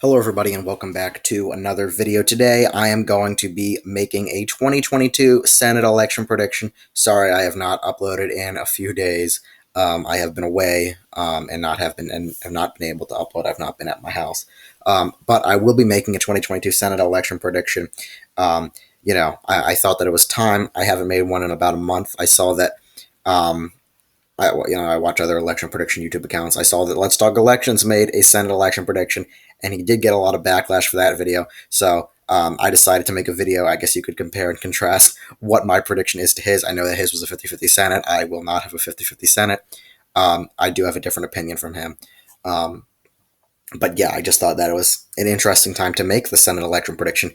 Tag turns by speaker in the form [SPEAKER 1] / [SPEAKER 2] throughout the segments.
[SPEAKER 1] Hello everybody and welcome back to another video. Today I am going to be making a 2022 Senate election prediction. Sorry I have not uploaded in a few days. I have been away and have not been able to upload. I've not been at my house. But I will be making a 2022 Senate election prediction. I thought that it was time. I haven't made one in about a month. I saw that I watch other election prediction YouTube accounts. I saw that Let's Talk Elections made a Senate election prediction, and he did get a lot of backlash for that video. So I decided to make a video. I guess you could compare and contrast what my prediction is to his. I know that his was a 50-50 Senate. I will not have a 50-50 Senate. I do have a different opinion from him. But yeah, I just thought that it was an interesting time to make the Senate election prediction.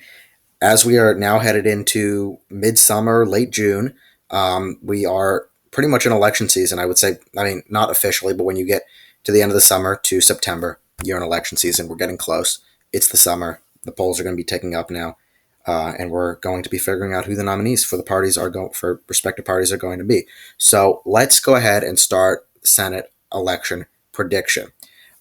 [SPEAKER 1] As we are now headed into midsummer, late June, we are pretty much in election season, I would say. I mean, not officially, but when you get to the end of the summer to September, you're in election season. We're getting close. It's the summer. The polls are going to be ticking up now, and we're going to be figuring out who the nominees for the parties for respective parties are going to be. So let's go ahead and start Senate election prediction.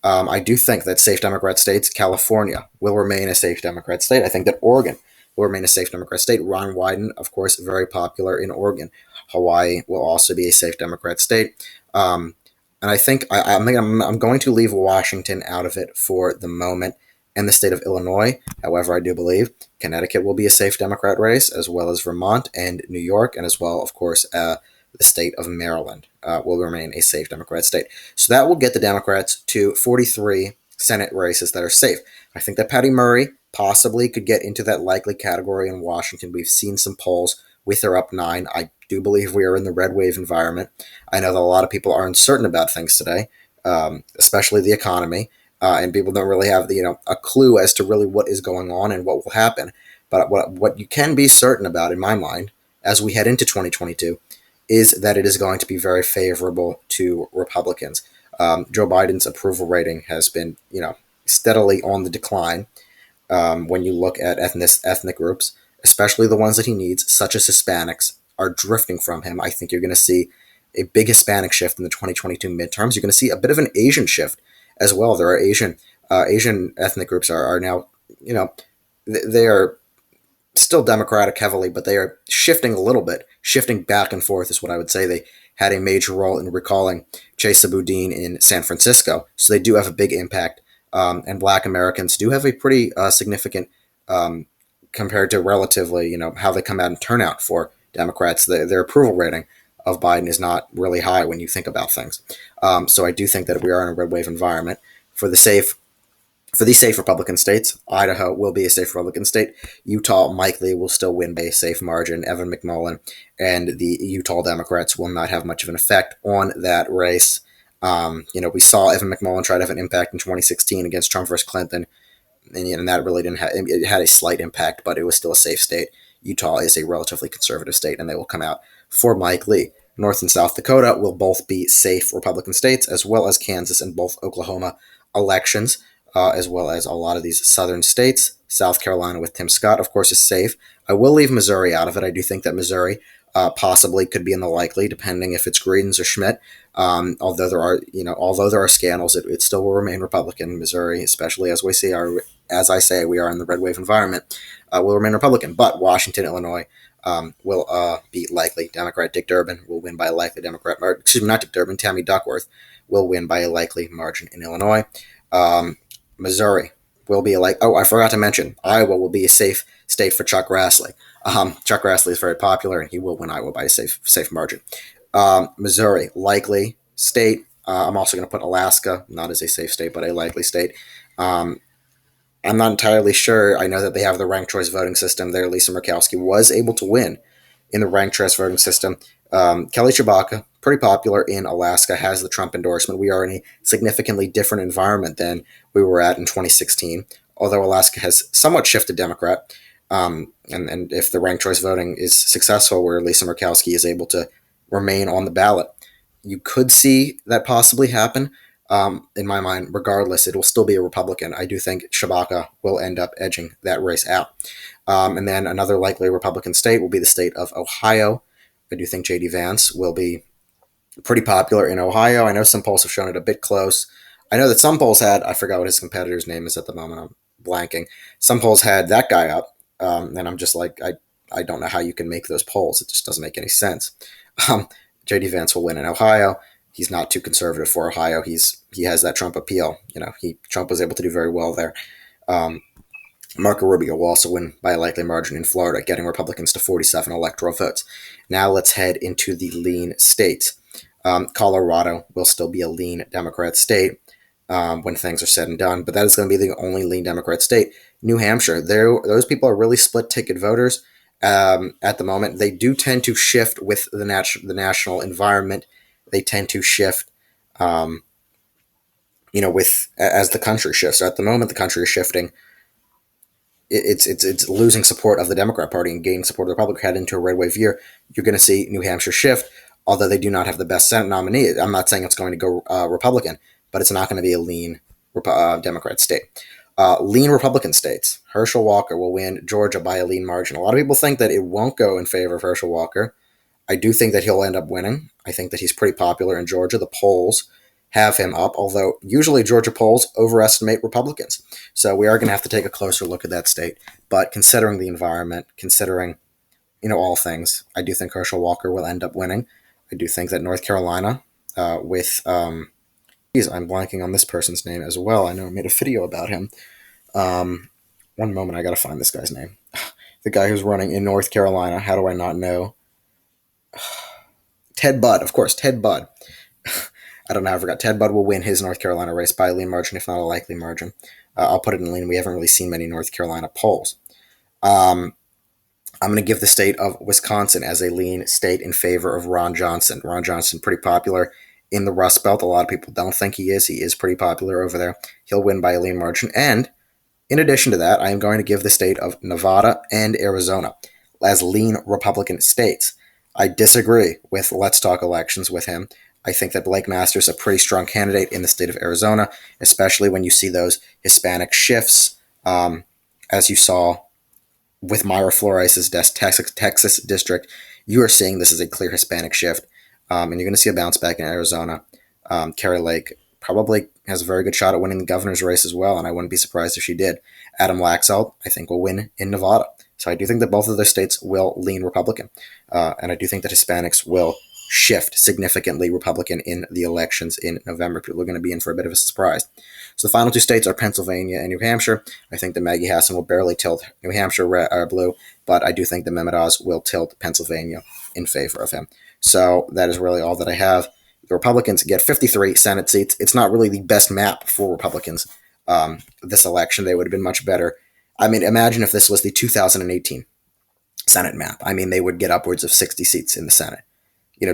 [SPEAKER 1] I do think that safe Democrat states, California will remain a safe Democrat state. I think that Oregon will remain a safe Democrat state. Ron Wyden, of course, very popular in Oregon. Hawaii will also be a safe Democrat state. And I think I'm going to leave Washington out of it for the moment and the state of Illinois. However, I do believe Connecticut will be a safe Democrat race, as well as Vermont and New York, and as well, of course, the state of Maryland will remain a safe Democrat state. So that will get the Democrats to 43 Senate races that are safe. I think that Patty Murray possibly could get into that likely category in Washington. We've seen some polls with her up 9. I do believe we are in the red wave environment. I know that a lot of people are uncertain about things today, especially the economy, and people don't really have a clue as to really what is going on and what will happen. But what you can be certain about, in my mind, as we head into 2022, is that it is going to be very favorable to Republicans. Joe Biden's approval rating has been, steadily on the decline. When you look at ethnic groups, especially the ones that he needs, such as Hispanics, are drifting from him. I think you're going to see a big Hispanic shift in the 2022 midterms. You're going to see a bit of an Asian shift as well. There are Asian ethnic groups are now, they are still Democratic heavily, but they are shifting a little bit. Shifting back and forth is what I would say. They had a major role in recalling Chesa Boudin in San Francisco, so they do have a big impact. And Black Americans do have a pretty significant, compared to relatively, how they come out and turn out for Democrats. Their approval rating of Biden is not really high when you think about things. So I do think that we are in a red wave environment. For these safe Republican states, Idaho will be a safe Republican state. Utah, Mike Lee will still win by a safe margin. Evan McMullen and the Utah Democrats will not have much of an effect on that race. We saw Evan McMullen try to have an impact in 2016 against Trump versus Clinton, and that really didn't have. It had a slight impact, but it was still a safe state. Utah is a relatively conservative state, and they will come out for Mike Lee. North and South Dakota will both be safe Republican states, as well as Kansas and both Oklahoma elections, as well as a lot of these southern states. South Carolina with Tim Scott, of course, is safe. I will leave Missouri out of it. I do think that Missouri possibly could be in the likely, depending if it's Greedens or Schmidt. Although there are scandals, it still will remain Republican. Missouri, especially as we are in the red wave environment, will remain Republican. But Washington, Illinois, will be likely Democrat. Dick Durbin will win by a likely Democrat. Not Dick Durbin. Tammy Duckworth will win by a likely margin in Illinois. Missouri will be I forgot to mention, Iowa will be a safe state for Chuck Grassley. Chuck Grassley is very popular, and he will win Iowa by a safe margin. Missouri, likely state. I'm also going to put Alaska, not as a safe state, but a likely state. I'm not entirely sure. I know that they have the ranked choice voting system there. Lisa Murkowski was able to win in the ranked choice voting system. Kelly Tshibaka, pretty popular in Alaska, has the Trump endorsement. We are in a significantly different environment than we were at in 2016, although Alaska has somewhat shifted Democrat. And if the ranked choice voting is successful, where Lisa Murkowski is able to remain on the ballot, you could see that possibly happen. In my mind, regardless, it will still be a Republican. I do think Tshibaka will end up edging that race out. And then another likely Republican state will be the state of Ohio. I do think J.D. Vance will be pretty popular in Ohio. I know some polls have shown it a bit close. I know that some polls I forgot what his competitor's name is at the moment. blanking. Some polls had that guy up, and I'm just like, I don't know how you can make those polls. It just doesn't make any sense. J.D. Vance will win in Ohio. He's not too conservative for Ohio. He has that Trump appeal. Trump was able to do very well there. Marco Rubio will also win by a likely margin in Florida, getting Republicans to 47 electoral votes. Now let's head into the lean states. Colorado will still be a lean Democrat state when things are said and done, but that is going to be the only lean Democrat state. New Hampshire, those people are really split ticket voters at the moment. They do tend to shift with the national environment. They tend to shift, with as the country shifts. So at the moment, the country is shifting. It's losing support of the Democrat Party and gaining support of the Republican. Head into a red wave year, you're going to see New Hampshire shift. Although they do not have the best Senate nominee, I'm not saying it's going to go Republican, but it's not going to be a lean Democrat state. Lean Republican states. Herschel Walker will win Georgia by a lean margin. A lot of people think that it won't go in favor of Herschel Walker. I do think that he'll end up winning. I think that he's pretty popular in Georgia. The polls have him up, although usually Georgia polls overestimate Republicans. So we are going to have to take a closer look at that state. But considering the environment, considering all things, I do think Herschel Walker will end up winning. I do think that North Carolina I'm blanking on this person's name as well. I know I made a video about him. One moment, I got to find this guy's name. The guy who's running in North Carolina. How do I not know? Ted Budd, of course, Ted Budd. I don't know, I forgot. Ted Budd will win his North Carolina race by a lean margin, if not a likely margin. I'll put it in lean. We haven't really seen many North Carolina polls. I'm going to give the state of Wisconsin as a lean state in favor of Ron Johnson. Ron Johnson, pretty popular in the Rust Belt. A lot of people don't think he is. He is pretty popular over there. He'll win by a lean margin. And in addition to that, I am going to give the state of Nevada and Arizona as lean Republican states. I disagree with Let's Talk Elections with him. I think that Blake Masters is a pretty strong candidate in the state of Arizona, especially when you see those Hispanic shifts, as you saw with Myra Flores' Texas district. You are seeing this as a clear Hispanic shift, and you're going to see a bounce back in Arizona. Kari Lake probably has a very good shot at winning the governor's race as well, and I wouldn't be surprised if she did. Adam Laxalt, I think, will win in Nevada. So I do think that both of those states will lean Republican, and I do think that Hispanics will shift significantly Republican in the elections in November. People are going to be in for a bit of a surprise. So the final two states are Pennsylvania and New Hampshire. I think that Maggie Hassan will barely tilt New Hampshire blue, but I do think that Mehmet Oz will tilt Pennsylvania in favor of him. So that is really all that I have. The Republicans get 53 Senate seats. It's not really the best map for Republicans this election. They would have been much better. I mean, imagine if this was the 2018 Senate map. I mean, they would get upwards of 60 seats in the Senate,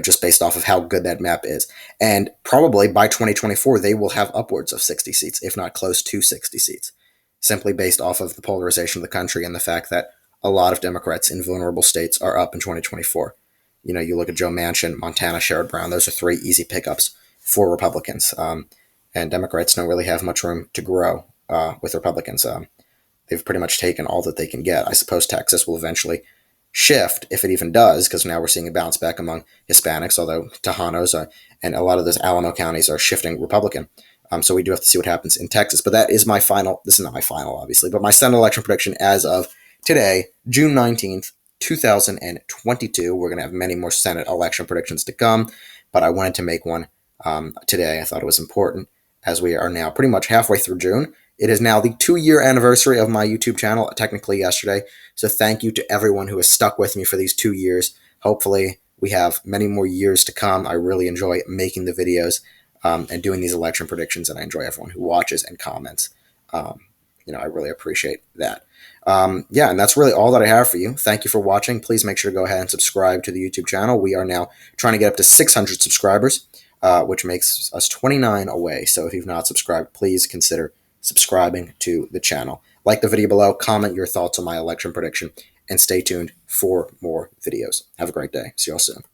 [SPEAKER 1] just based off of how good that map is. And probably by 2024, they will have upwards of 60 seats, if not close to 60 seats, simply based off of the polarization of the country and the fact that a lot of Democrats in vulnerable states are up in 2024. You look at Joe Manchin, Montana, Sherrod Brown. Those are three easy pickups for Republicans. And Democrats don't really have much room to grow with Republicans. They've pretty much taken all that they can get. I suppose Texas will eventually shift, if it even does, because now we're seeing a bounce back among Hispanics, although Tejanos and a lot of those Alamo counties are shifting Republican. So we do have to see what happens in Texas. But that is my final, this is not my final, obviously, but my Senate election prediction as of today, June 19th, 2022. We're going to have many more Senate election predictions to come, but I wanted to make one today. I thought it was important, as we are now pretty much halfway through June. It is now the 2-year anniversary of my YouTube channel, technically yesterday. So thank you to everyone who has stuck with me for these 2 years. Hopefully we have many more years to come. I really enjoy making the videos and doing these election predictions, and I enjoy everyone who watches and comments. I really appreciate that. And that's really all that I have for you. Thank you for watching. Please make sure to go ahead and subscribe to the YouTube channel. We are now trying to get up to 600 subscribers, which makes us 29 away. So if you've not subscribed, please consider subscribing to the channel. Like the video below, comment your thoughts on my election prediction, and stay tuned for more videos. Have a great day. See you all soon.